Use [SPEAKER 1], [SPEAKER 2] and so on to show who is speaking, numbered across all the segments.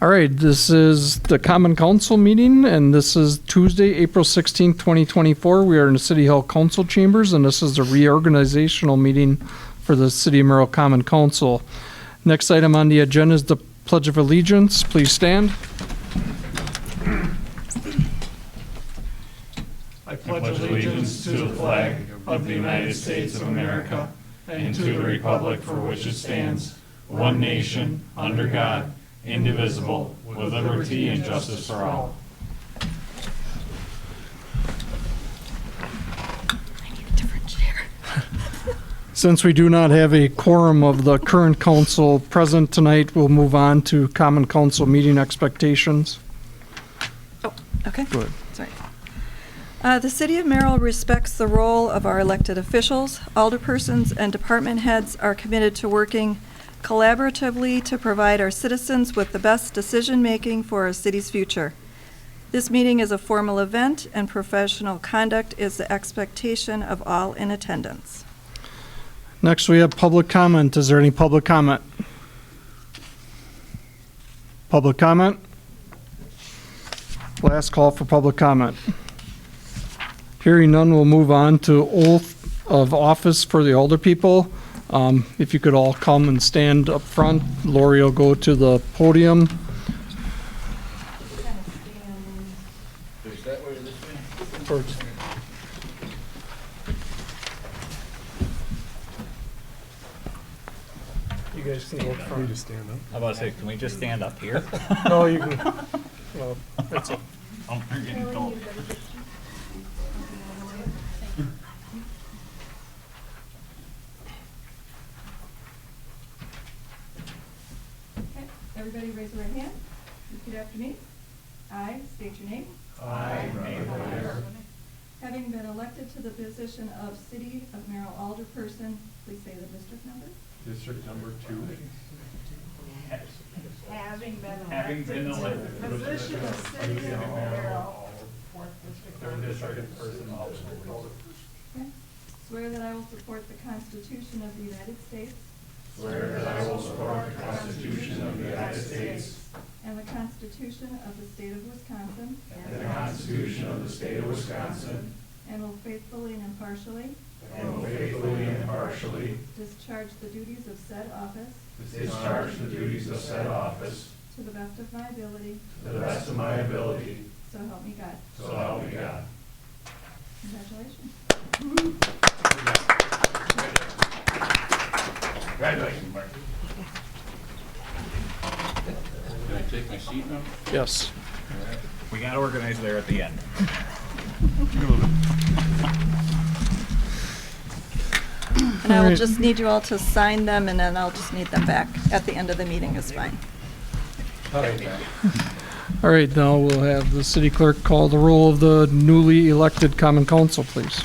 [SPEAKER 1] All right, this is the Common Council meeting, and this is Tuesday, April 16th, 2024. We are in the City Hall Council Chambers, and this is the reorganizational meeting for the City of Merrill Common Council. Next item on the agenda is the Pledge of Allegiance. Please stand.
[SPEAKER 2] I pledge allegiance to the flag of the United States of America and to the republic for which it stands, one nation, under God, indivisible, with liberty and justice for all.
[SPEAKER 3] I need a different chair.
[SPEAKER 1] Since we do not have a quorum of the current council present tonight, we'll move on to Common Council meeting expectations.
[SPEAKER 3] Oh, okay.
[SPEAKER 1] Go ahead.
[SPEAKER 3] Sorry. The City of Merrill respects the role of our elected officials. Alderpersons and department heads are committed to working collaboratively to provide our citizens with the best decision-making for our city's future. This meeting is a formal event, and professional conduct is the expectation of all in attendance.
[SPEAKER 1] Next, we have public comment. Is there any public comment? Public comment? Last call for public comment. Hearing none, we'll move on to oath of office for the older people. If you could all come and stand up front, Lori will go to the podium. You guys can go up front.
[SPEAKER 4] Just stand up.
[SPEAKER 5] I was about to say, can we just stand up here?
[SPEAKER 1] No, you can. Well, that's it.
[SPEAKER 5] I'm getting cold.
[SPEAKER 3] Okay, everybody raise your right hand. Repeat after me. I state your name.
[SPEAKER 2] I, Mayor Blair,
[SPEAKER 3] Having been elected to the position of City of Merrill Alderperson, please say the district number.
[SPEAKER 2] District number 2.
[SPEAKER 6] Having been
[SPEAKER 5] Having been
[SPEAKER 6] elected to the
[SPEAKER 5] elected.
[SPEAKER 6] position of City of Merrill.
[SPEAKER 2] Third district person.
[SPEAKER 3] Okay. Swear that I will support the Constitution of the United States
[SPEAKER 2] Swear that I will support the Constitution of the United States
[SPEAKER 3] and the Constitution of the State of Wisconsin,
[SPEAKER 2] and the Constitution of the State of Wisconsin,
[SPEAKER 3] and will faithfully and impartially
[SPEAKER 2] and will faithfully and impartially
[SPEAKER 3] discharge the duties of said office
[SPEAKER 2] discharge the duties of said office
[SPEAKER 3] to the best of my ability,
[SPEAKER 2] to the best of my ability,
[SPEAKER 3] so help me God.
[SPEAKER 2] so help me God.
[SPEAKER 3] Congratulations.
[SPEAKER 2] Congratulations, Mark. Can I take my seat now?
[SPEAKER 1] Yes.
[SPEAKER 5] We got organized there at the end.
[SPEAKER 3] And I will
[SPEAKER 1] Alright.
[SPEAKER 3] just need you all to sign them, and then I'll just need them back at the end of the meeting is fine.
[SPEAKER 1] All right, now we'll have the city clerk call the roll of the newly elected common council, please.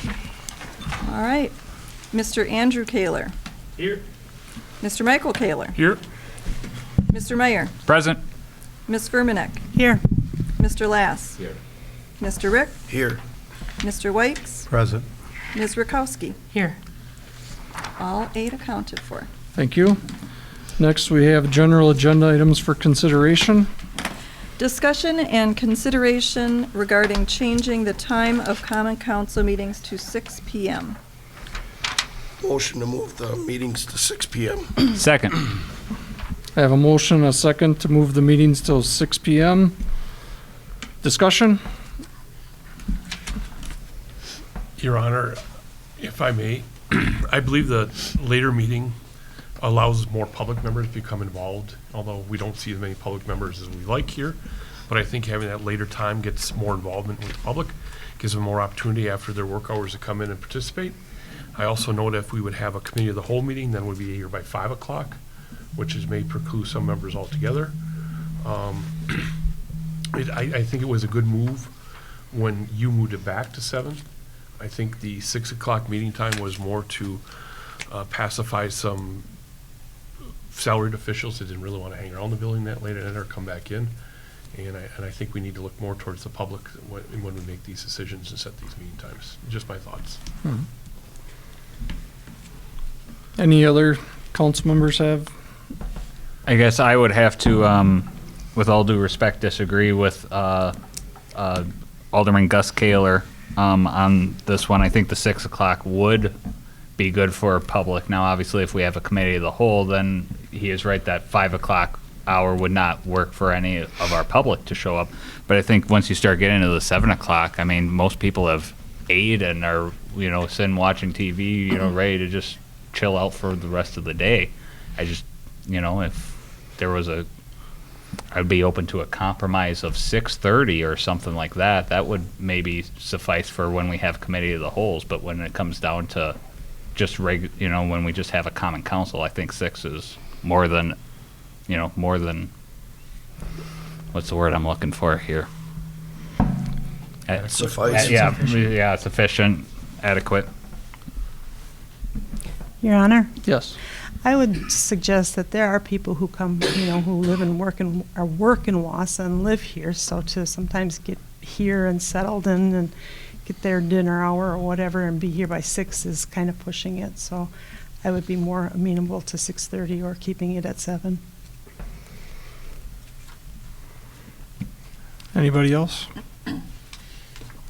[SPEAKER 3] All right. Mr. Andrew Kaler.
[SPEAKER 5] Here.
[SPEAKER 3] Mr. Michael Kaler.
[SPEAKER 5] Here.
[SPEAKER 3] Mr. Meyer.
[SPEAKER 5] Present.
[SPEAKER 3] Ms. Firmanek.
[SPEAKER 5] Here.
[SPEAKER 3] Mr. Lass.
[SPEAKER 2] Here.
[SPEAKER 3] Mr. Rick.
[SPEAKER 4] Here.
[SPEAKER 3] Mr. Wikes.
[SPEAKER 4] Present.
[SPEAKER 3] Ms. Rakowski.
[SPEAKER 5] Here.
[SPEAKER 3] All 8 accounted for.
[SPEAKER 1] Thank you. Next, we have general agenda items for consideration.
[SPEAKER 3] Discussion and consideration regarding changing the time of common council meetings to 6 p.m.
[SPEAKER 4] Motion to move the meetings to 6 p.m.
[SPEAKER 5] Second.
[SPEAKER 1] I have a motion, a second, to move the meetings till 6 p.m. Discussion?
[SPEAKER 7] Your Honor, if I may, I believe the later meeting allows more public members to become involved, although we don't see as many public members as we like here. But I think having that later time gets more involvement with the public, gives them more opportunity after their work hours to come in and participate. I also know that if we would have a committee of the whole meeting, then we'd be here by 5 o'clock, which is may preclude some members altogether. I think it was a good move when you moved it back to 7. I think the 6 o'clock meeting time was more to pacify some salaried officials that didn't really want to hang around the building that late and or come back in. And I think we need to look more towards the public when we make these decisions and set these meeting times. Just my thoughts.
[SPEAKER 1] Any other council members have?
[SPEAKER 5] I guess I would have to with all due respect, disagree with Alderman Gus Kaler on this one. I think the 6 o'clock would be good for public. Now, obviously, if we have a committee of the whole, then he is right that 5 o'clock hour would not work for any of our public to show up. But I think once you start getting into the 7 o'clock, I mean, most people have ate and are, sitting watching TV, ready to just chill out for the rest of the day. I just, if there was I'd be open to a compromise of 6:30 or something like that. That would maybe suffice for when we have committee of the wholes. But when it comes down to just when we just have a common council, I think 6 is more than, what's the word I'm looking for here?
[SPEAKER 4] Suffice.
[SPEAKER 5] Yeah, sufficient, adequate.
[SPEAKER 8] Your Honor,
[SPEAKER 1] Yes.
[SPEAKER 8] I would suggest that there are people who come, who live and work in Wausau and live here, so to sometimes get here and settled in and get their dinner hour or whatever and be here by 6 is kind of pushing it. So I would be more amenable to 6:30 or keeping it at 7.
[SPEAKER 1] Anybody else?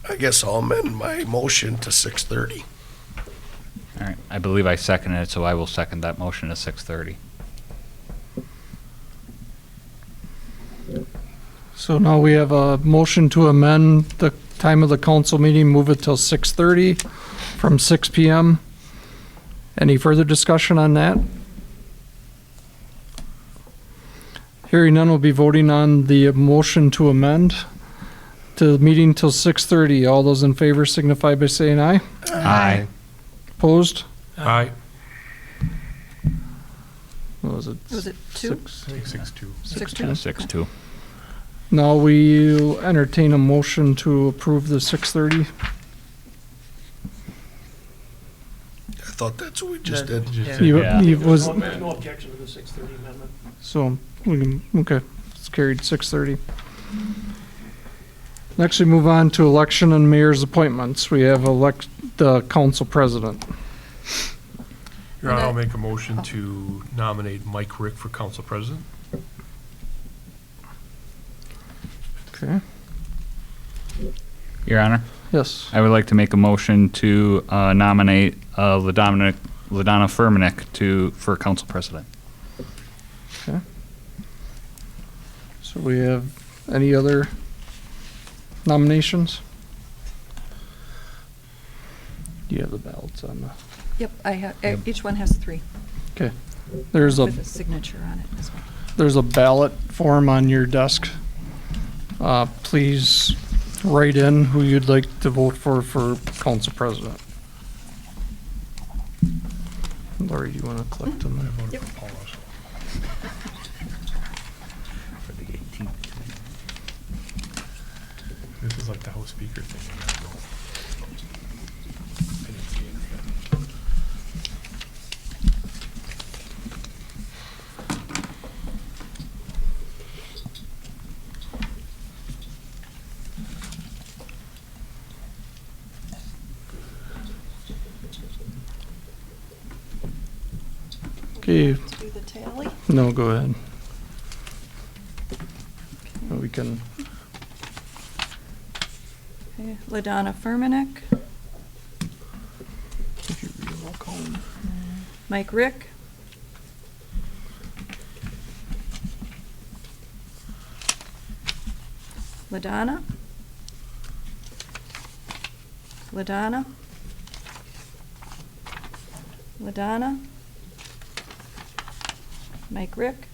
[SPEAKER 4] I guess I'll amend my motion to 6:30.
[SPEAKER 5] All right, I believe I seconded it, so I will second that motion to 6:30.
[SPEAKER 1] So now we have a motion to amend the time of the council meeting, move it till 6:30 from 6 PM. Any further discussion on that? Hearing none, we'll be voting on the motion to amend to the meeting till 6:30. All those in favor signify by saying aye.
[SPEAKER 5] Aye.
[SPEAKER 1] Opposed?
[SPEAKER 7] Aye.
[SPEAKER 1] What was it?
[SPEAKER 3] Was it 2?
[SPEAKER 7] 6-2.
[SPEAKER 3] 6-2?
[SPEAKER 5] 6-2.
[SPEAKER 1] Now we'll entertain a motion to approve the 6:30.
[SPEAKER 4] I thought that's what we just did.
[SPEAKER 5] Yeah.
[SPEAKER 1] He was,
[SPEAKER 9] No objection to the 6:30 amendment.
[SPEAKER 1] so, we can, okay, it's carried 6:30. Next, we move on to election and mayor's appointments. We have elect the council president.
[SPEAKER 7] Your Honor, I'll make a motion to nominate Mike Rick for council president.
[SPEAKER 1] Okay,
[SPEAKER 5] Your Honor,
[SPEAKER 1] yes.
[SPEAKER 5] I would like to make a motion to nominate LaDonna Furmanek for council president.
[SPEAKER 1] So we have any other nominations? Do you have the ballots on the,
[SPEAKER 3] Yep, I have, each one has 3
[SPEAKER 1] there's a
[SPEAKER 3] with a signature on it as well.
[SPEAKER 1] There's a ballot form on your desk. Please write in who you'd like to vote for council president. Lori, do you want to collect them?
[SPEAKER 7] I voted for Paul Russell.
[SPEAKER 5] For the 18th.
[SPEAKER 7] This is like the House Speaker thing. I didn't see it.
[SPEAKER 1] Okay,
[SPEAKER 3] Do the tally?
[SPEAKER 1] no, go ahead. We can,
[SPEAKER 3] Okay, LaDonna Furmanek,
[SPEAKER 1] if you read, I'll call him.
[SPEAKER 3] Mike Rick, LaDonna, LaDonna, LaDonna, Mike Rick,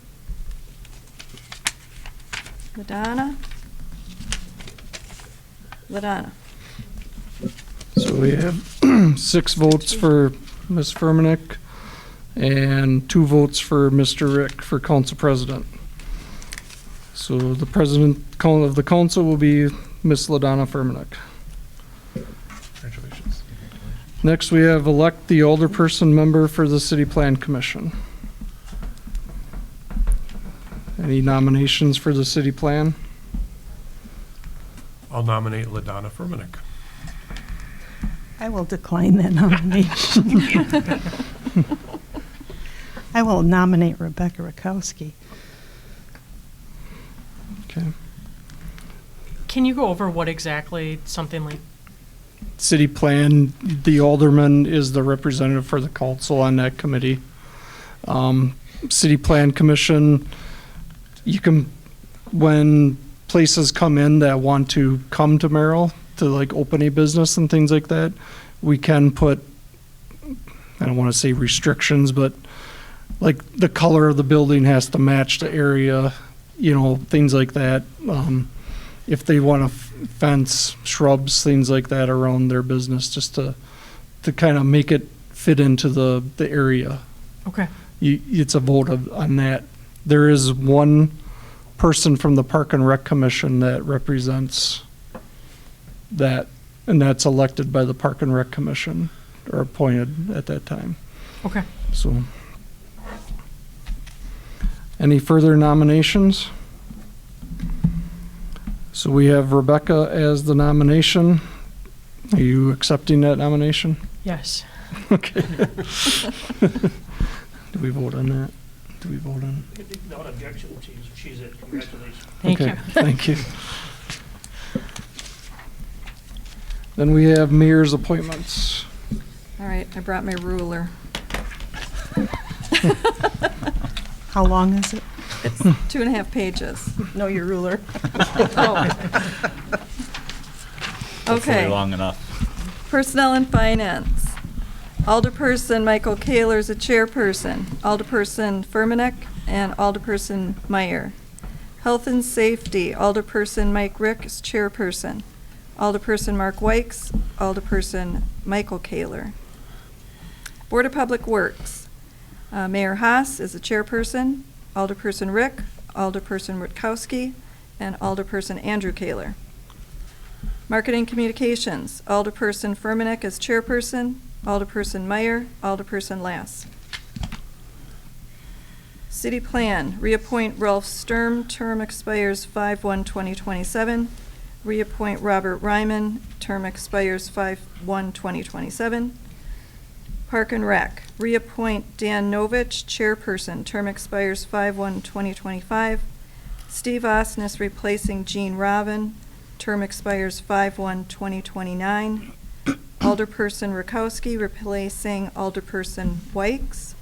[SPEAKER 3] LaDonna, LaDonna.
[SPEAKER 1] So we have 6 votes for Ms. Furmanek and 2 votes for Mr. Rick for council president. So the president of the council will be Ms. LaDonna Furmanek.
[SPEAKER 7] Congratulations.
[SPEAKER 1] Next, we have elect the alderperson member for the city plan commission. Any nominations for the city plan?
[SPEAKER 7] I'll nominate LaDonna Furmanek.
[SPEAKER 8] I will decline that nomination. I will nominate Rebecca Rakowski.
[SPEAKER 1] Okay.
[SPEAKER 10] Can you go over what exactly something like,
[SPEAKER 1] City plan, the alderman is the representative for the council on that committee. City plan commission, you can, when places come in that want to come to Merrill to like open a business and things like that, we can put, I don't want to say restrictions, but like the color of the building has to match the area, you know, things like that. If they want to fence, shrubs, things like that around their business, just to kind of make it fit into the area.
[SPEAKER 10] okay,
[SPEAKER 1] It's a vote on that. There is one person from the Park and Rec Commission that represents that, and that's elected by the Park and Rec Commission, or appointed at that time.
[SPEAKER 10] okay.
[SPEAKER 1] So, any further nominations? So we have Rebecca as the nomination. Are you accepting that nomination?
[SPEAKER 10] Yes.
[SPEAKER 1] Okay. Do we vote on that? Do we vote on?
[SPEAKER 9] Without objection, she's it. Congratulations.
[SPEAKER 10] Thank
[SPEAKER 1] Okay,
[SPEAKER 10] you.
[SPEAKER 1] thank you. Then we have mayor's appointments.
[SPEAKER 3] All right, I brought my ruler.
[SPEAKER 8] How long is it?
[SPEAKER 3] It's 2.5 pages.
[SPEAKER 8] No, your ruler.
[SPEAKER 3] Okay.
[SPEAKER 5] Long enough.
[SPEAKER 3] Personnel and Finance. Alderperson Michael Kaler is a chairperson. Alderperson Furmanek and Alderperson Meyer. Health and Safety, Alderperson Mike Rick is chairperson. Alderperson Mark Wykes, Alderperson Michael Kaler. Board of Public Works. Mayor Haas is the chairperson. Alderperson Rick, Alderperson Rutkowski, and Alderperson Andrew Kaler. Marketing Communications, Alderperson Furmanek as chairperson, Alderperson Meyer, Alderperson Lass. City Plan, reappoint Ralph Sturm, term expires 5/1/2027. Reappoint Robert Ryman, term expires 5/1/2027. Park and Rec, reappoint Dan Novich, chairperson, term expires 5/1/2025. Steve Osnes replacing Gene Robin, term expires 5/1/2029. Alderperson Rakowski replacing Alderperson Wykes.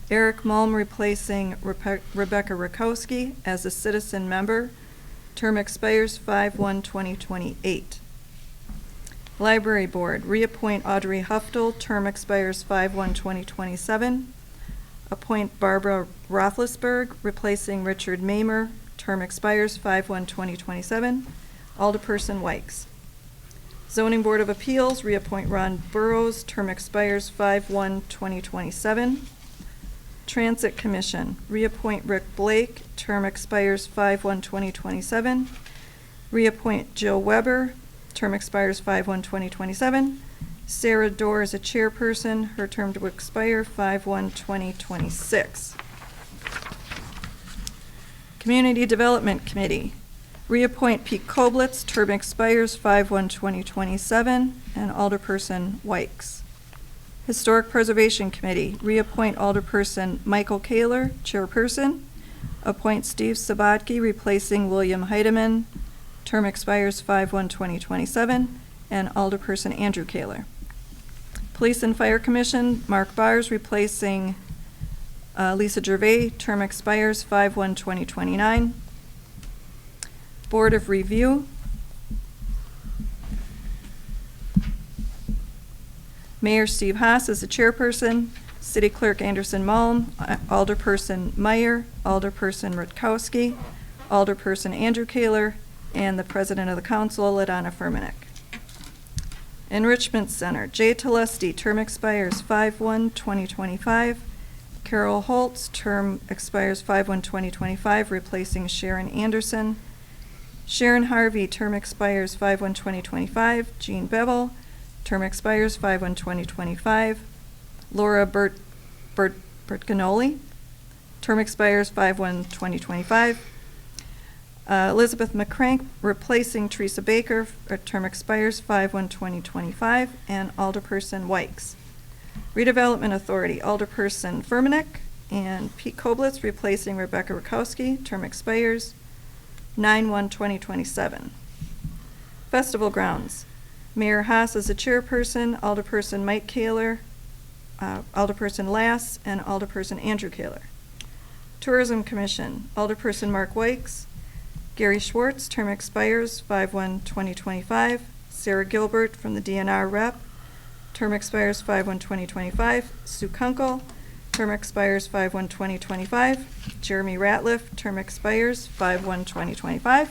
[SPEAKER 3] Eric Malm replacing Rebecca Rakowski as a citizen member, term expires 5/1/2028. Library Board, reappoint Audrey Huftel, term expires 5/1/2027. Appoint Barbara Roethlisberg, replacing Richard Mamer, term expires 5/1/2027. Alderperson Wykes. Zoning Board of Appeals, reappoint Ron Burrows, term expires 5/1/2027. Transit Commission, reappoint Rick Blake, term expires 5/1/2027. Reappoint Jill Weber, term expires 5/1/2027. Sarah Dorr is a chairperson, her term to expire 5/1/2026. Community Development Committee, reappoint Pete Koblitz, term expires 5/1/2027, and Alderperson Wykes. Historic Preservation Committee, reappoint Alderperson Michael Kaler, chairperson. Appoint Steve Sabatke, replacing William Heidemann, term expires 5/1/2027, and Alderperson Andrew Kaler. Police and Fire Commission, Mark Bars replacing Lisa Gervais, term expires 5/1/2029. Board of Review, Mayor Steve Haas is the chairperson. City Clerk Anderson Malm, Alderperson Meyer, Alderperson Rutkowski, Alderperson Andrew Kaler, and the President of the Council, Ladonna Furmanek. Enrichment Center, Jay Telesti, term expires 5/1/2025. Carol Holtz, term expires 5/1/2025, replacing Sharon Anderson. Sharon Harvey, term expires 5/1/2025. Jean Bevel, term expires 5/1/2025. Laura Bertganoli, term expires 5/1/2025. Elizabeth McCrank, replacing Teresa Baker, term expires 5/1/2025, and Alderperson Wykes. Redevelopment Authority, Alderperson Furmanek and Pete Koblitz, replacing Rebecca Rakowski, term expires. 9/1/2027. Festival grounds, Mayor Haas is the chairperson, Alderperson Mike Kaler, Alderperson Lass, and Alderperson Andrew Kaler. Tourism Commission, Alderperson Mark Wykes, Gary Schwartz, term expires 5/1/2025. Sarah Gilbert from the DNR rep, term expires 5/1/2025. Sue Kunkel, term expires 5/1/2025. Jeremy Ratliff, term expires 5/1/2025.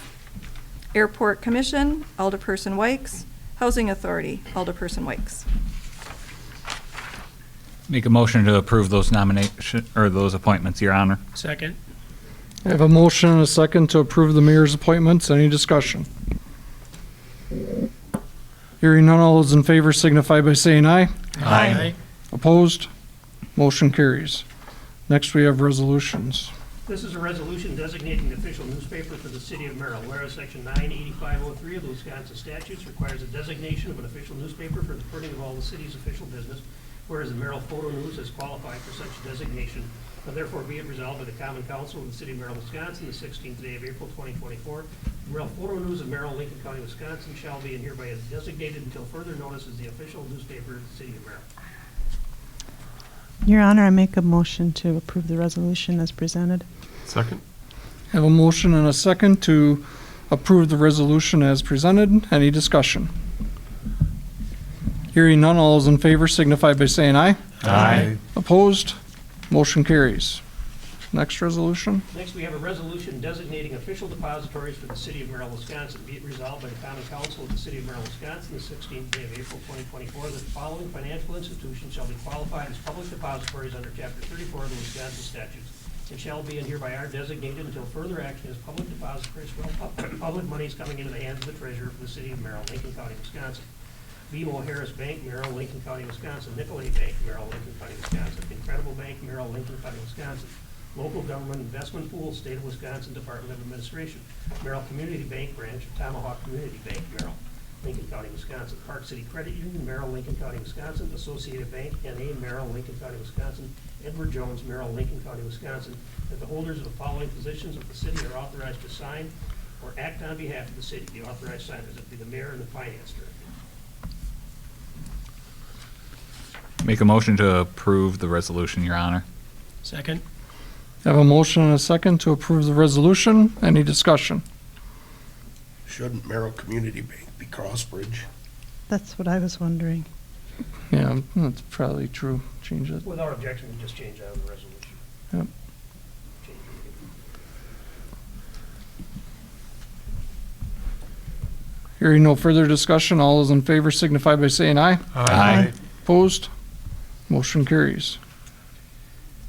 [SPEAKER 3] Airport Commission, Alderperson Wykes. Housing Authority, Alderperson Wykes.
[SPEAKER 5] Make a motion to approve those nomination, or those appointments, Your Honor.
[SPEAKER 9] Second.
[SPEAKER 1] I have a motion and a second to approve the mayor's appointments. Any discussion? Hearing none, all those in favor signify by saying aye.
[SPEAKER 9] Aye.
[SPEAKER 1] Opposed? Motion carries. Next, we have resolutions.
[SPEAKER 9] This is a resolution designating the official newspaper for the city of Merrill, whereas section 98503 of the Wisconsin statutes requires a designation of an official newspaper for the printing of all the city's official business, whereas the Merrill Photo News has qualified for such designation. Now therefore be it resolved by the Common Council of the City of Merrill, Wisconsin, the 16th day of April 2024. The Merrill Photo News of Merrill, Lincoln County, Wisconsin shall be and hereby is designated until further notice as the official newspaper of the City of Merrill.
[SPEAKER 8] Your Honor, I make a motion to approve the resolution as presented.
[SPEAKER 7] Second?
[SPEAKER 1] I have a motion and a second to approve the resolution as presented. Any discussion? Hearing none, all those in favor signify by saying aye.
[SPEAKER 5] Aye.
[SPEAKER 1] Opposed? Motion carries. Next resolution.
[SPEAKER 9] Next, we have a resolution designating official depositories for the City of Merrill, Wisconsin. Be it resolved by the Common Council of the City of Merrill, Wisconsin, the 16th day of April 2024, that the following financial institutions shall be qualified as public depositories under Chapter 34 of the Wisconsin statutes. It shall be and hereby are designated until further action as public depositories for all public monies coming into the hands of the treasurer for the City of Merrill, Lincoln County, Wisconsin. BMO Harris Bank, Merrill, Lincoln County, Wisconsin. Nicolay Bank, Merrill, Lincoln County, Wisconsin. Incredible Bank, Merrill, Lincoln County, Wisconsin. Local Government Investment Pool, State of Wisconsin Department of Administration. Merrill Community Bank Branch, Tomahawk Community Bank, Merrill, Lincoln County, Wisconsin. Park City Credit Union, Merrill, Lincoln County, Wisconsin. Associated Bank, N.A., Merrill, Lincoln County, Wisconsin. Edward Jones, Merrill, Lincoln County, Wisconsin. That the holders of the following positions of the city are authorized to sign or act on behalf of the city. The authorized signers would be the mayor and the finance director.
[SPEAKER 5] Make a motion to approve the resolution, Your Honor.
[SPEAKER 9] Second.
[SPEAKER 1] I have a motion and a second to approve the resolution. Any discussion?
[SPEAKER 4] Shouldn't Merrill Community Bank be Crossbridge?
[SPEAKER 8] That's what I was wondering.
[SPEAKER 1] Yeah, that's probably true. Change it.
[SPEAKER 9] Without objection, we just change that on the resolution.
[SPEAKER 1] Yep.
[SPEAKER 9] Change it.
[SPEAKER 1] Hearing no further discussion, all those in favor signify by saying aye.
[SPEAKER 5] Aye.
[SPEAKER 1] Opposed? Motion carries.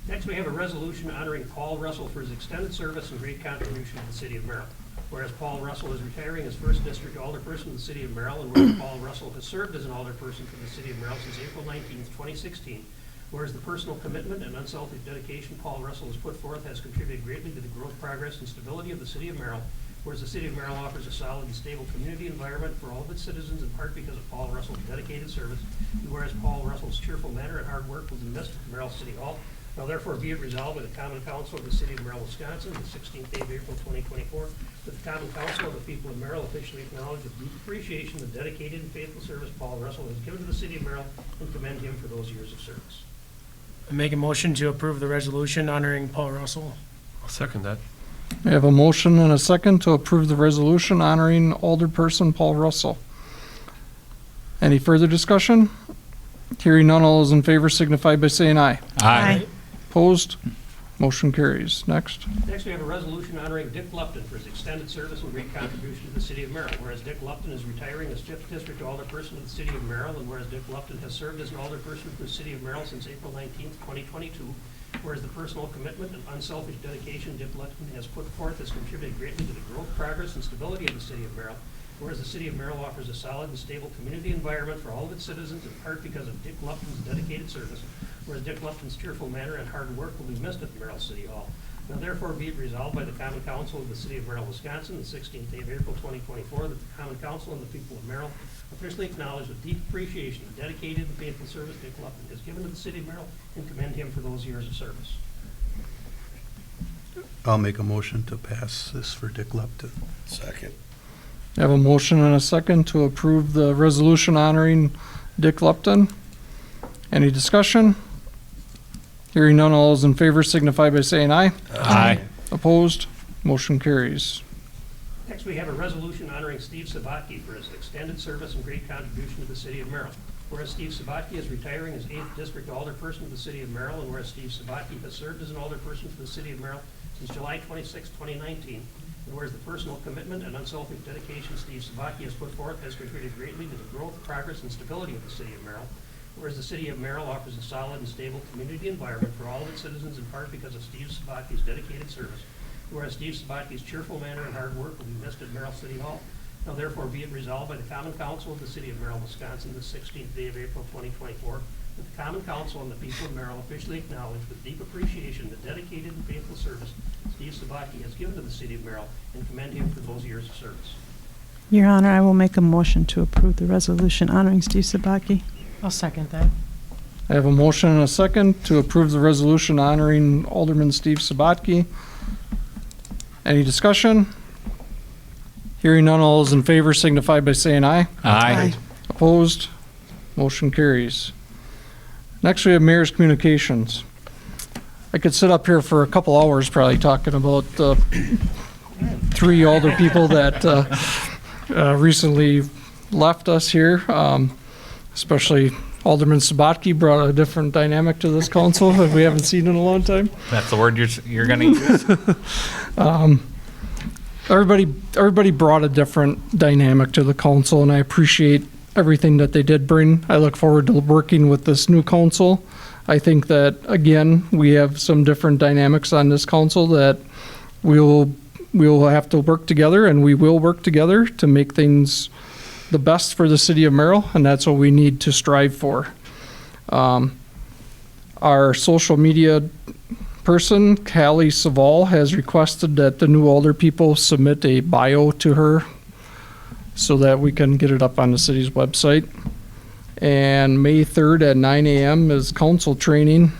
[SPEAKER 9] Next, we have a resolution honoring Paul Russell for his extended service and great contribution to the city of Merrill. Whereas Paul Russell is retiring as first district alderperson of the city of Merrill, and whereas Paul Russell has served as an alderperson for the city of Merrill since April 19th, 2016, whereas the personal commitment and unselfish dedication Paul Russell has put forth has contributed greatly to the growth, progress, and stability of the city of Merrill, whereas the city of Merrill offers a solid and stable community environment for all of its citizens, in part because of Paul Russell's dedicated service, and whereas Paul Russell's cheerful manner and hard work will be missed at Merrill City Hall. Now therefore be it resolved by the Common Council of the City of Merrill, Wisconsin, the 16th day of April 2024, that the Common Council of the people of Merrill officially acknowledge with deep appreciation the dedicated and faithful service Paul Russell has given to the city of Merrill and commend him for those years of service.
[SPEAKER 11] I make a motion to approve the resolution honoring Paul Russell.
[SPEAKER 7] I'll second that.
[SPEAKER 1] I have a motion and a second to approve the resolution honoring Alderperson Paul Russell. Any further discussion? Hearing none, all those in favor signify by saying aye.
[SPEAKER 8] Aye.
[SPEAKER 1] Opposed? Motion carries. Next.
[SPEAKER 9] Next, we have a resolution honoring Dick Lupton for his extended service and great contribution to the city of Merrill. Whereas Dick Lupton is retiring as 5th District Alderperson of the city of Merrill, and whereas Dick Lupton has served as an alderperson for the city of Merrill since April 19th, 2022, whereas the personal commitment and unselfish dedication Dick Lupton has put forth has contributed greatly to the growth, progress, and stability of the city of Merrill, whereas the city of Merrill offers a solid and stable community environment for all of its citizens, in part because of Dick Lupton's dedicated service, whereas Dick Lupton's cheerful manner and hard work will be missed at Merrill City Hall. Now therefore be it resolved by the Common Council of the City of Merrill, Wisconsin, the 16th day of April 2024, that the Common Council and the people of Merrill officially acknowledge with deep appreciation the dedicated and faithful service Dick Lupton has given to the city of Merrill and commend him for those years of service.
[SPEAKER 12] I'll make a motion to pass this for Dick Lupton.
[SPEAKER 4] Second.
[SPEAKER 1] I have a motion and a second to approve the resolution honoring Dick Lupton. Any discussion? Hearing none, all those in favor signify by saying aye.
[SPEAKER 5] Aye.
[SPEAKER 1] Opposed? Motion carries.
[SPEAKER 9] Next, we have a resolution honoring Steve Sabatke for his extended service and great contribution to the city of Merrill. Whereas Steve Sabatke is retiring as 8th District Alderperson of the city of Merrill, and whereas Steve Sabatke has served as an alderperson for the city of Merrill since July 26, 2019, and whereas the personal commitment and unselfish dedication Steve Sabatke has put forth has contributed greatly to the growth, progress, and stability of the city of Merrill, whereas the city of Merrill offers a solid and stable community environment for all of its citizens in part because of Steve Sabatke's dedicated service, whereas Steve Sabatke's cheerful manner and hard work will be missed at Merrill City Hall. Now therefore be it resolved by the Common Council of the City of Merrill, Wisconsin, the 16th day of April 2024, that the Common Council and the people of Merrill officially acknowledge with deep appreciation the dedicated and faithful service Steve Sabatke has given to the City of Merrill and commend him for those years of service.
[SPEAKER 8] Your Honor, I will make a motion to approve the resolution honoring Steve Sabatke.
[SPEAKER 10] I'll second that.
[SPEAKER 1] I have a motion and a second to approve the resolution honoring Alderman Steve Sabatke. Any discussion? Hearing none, all those in favor signify by saying aye.
[SPEAKER 5] Aye.
[SPEAKER 1] Opposed? Motion carries. Next, we have Mayor's Communications. I could sit up here for a couple hours probably talking about the three older people that recently left us here, especially Alderman Sabatke brought a different dynamic to this council that we haven't seen in a long time.
[SPEAKER 5] That's the word you're going to use?
[SPEAKER 1] Everybody brought a different dynamic to the council, and I appreciate everything that they did bring. I look forward to working with this new council. I think that, again, we have some different dynamics on this council that we will have to work together, and we will work together to make things the best for the city of Merrill, and that's what we need to strive for. Our social media person, Callie Saval, has requested that the new older people submit a bio to her so that we can get it up on the city's website. And May 3rd at 9 a.m. is council training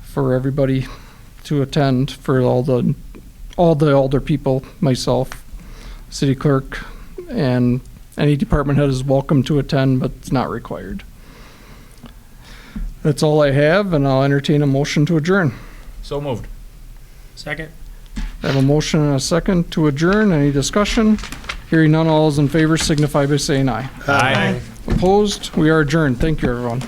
[SPEAKER 1] for everybody to attend, for all the older people, myself, city clerk, and any department head is welcome to attend, but it's not required. That's all I have, and I'll entertain a motion to adjourn.
[SPEAKER 5] So moved.
[SPEAKER 11] Second.
[SPEAKER 1] I have a motion and a second to adjourn. Any discussion? Hearing none, all those in favor signify by saying aye.
[SPEAKER 5] Aye.
[SPEAKER 1] Opposed? We are adjourned. Thank you, everyone.